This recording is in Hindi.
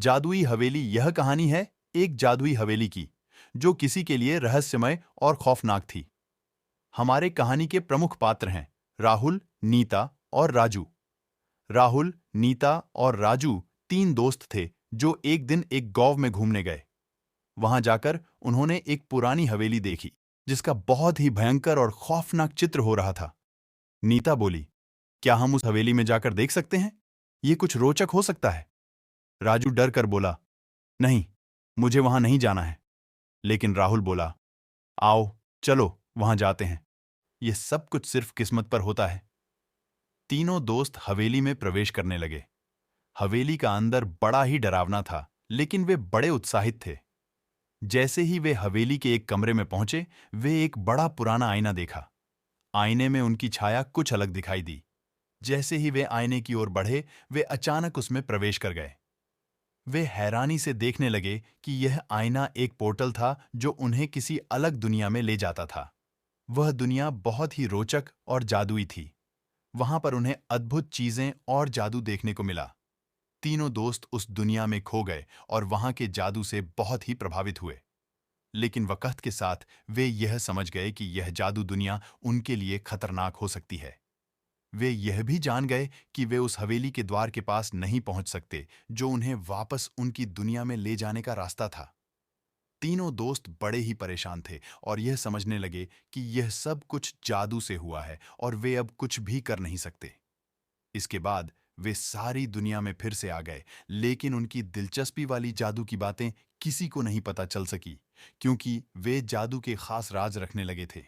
जादुई हवेली। यह कहानी है एक जादुई हवेली की, जो किसी के लिए रहस्यमय और खौफनाक थी। हमारे कहानी के प्रमुख पात्र हैं राहुल, नीता और राजू। राहुल, नीता और राजू तीन दोस्त थे जो एक दिन एक गांव में घूमने गए। वहां जाकर उन्होंने एक पुरानी हवेली देखी, जिसका बहुत ही भयंकर और खौफनाक चित्र हो रहा था। नीता बोली, क्या हम उस हवेली में जाकर देख सकते हैं? ये कुछ रोचक हो सकता है। राजू डर कर बोला, नहीं, मुझे वहां नहीं जाना है। लेकिन राहुल बोला, आओ, चलो वहां जाते हैं। ये सब कुछ सिर्फ किस्मत पर होता है। तीनों दोस्त हवेली में प्रवेश करने लगे। हवेली का अंदर बड़ा ही डरावना था, लेकिन वे बड़े उत्साहित थे। जैसे ही वे हवेली के एक कमरे में पहुंचे, वे एक बड़ा पुराना आईना देखा। आईने में उनकी छाया कुछ अलग दिखाई दी। जैसे ही वे आईने की ओर बढ़े, वे अचानक उसमें प्रवेश कर गए। वे हैरानी से देखने लगे कि यह आईना एक पोर्टल था जो उन्हें किसी अलग दुनिया में ले जाता था। वह दुनिया बहुत ही रोचक और जादुई थी। वहां पर उन्हें अद्भुत चीजें और जादू देखने को मिला। तीनों दोस्त उस दुनिया में खो गए और वहां के जादू से बहुत ही प्रभावित हुए। लेकिन वक्त के साथ वे यह समझ गए कि यह जादू दुनिया उनके लिए खतरनाक हो सकती है। वे यह भी जान गए कि वे उस हवेली के द्वार के पास नहीं पहुंच सकते, जो उन्हें वापस उनकी दुनिया में ले जाने का रास्ता था। तीनों दोस्त बड़े ही परेशान थे और यह समझने लगे कि यह सब कुछ जादू से हुआ है और वे अब कुछ भी कर नहीं सकते। इसके बाद वे सारी दुनिया में फिर से आ गए, लेकिन उनकी दिलचस्पी वाली जादू की बातें किसी को नहीं पता चल सकी, क्योंकि वे जादू के खास राज रखने लगे थे।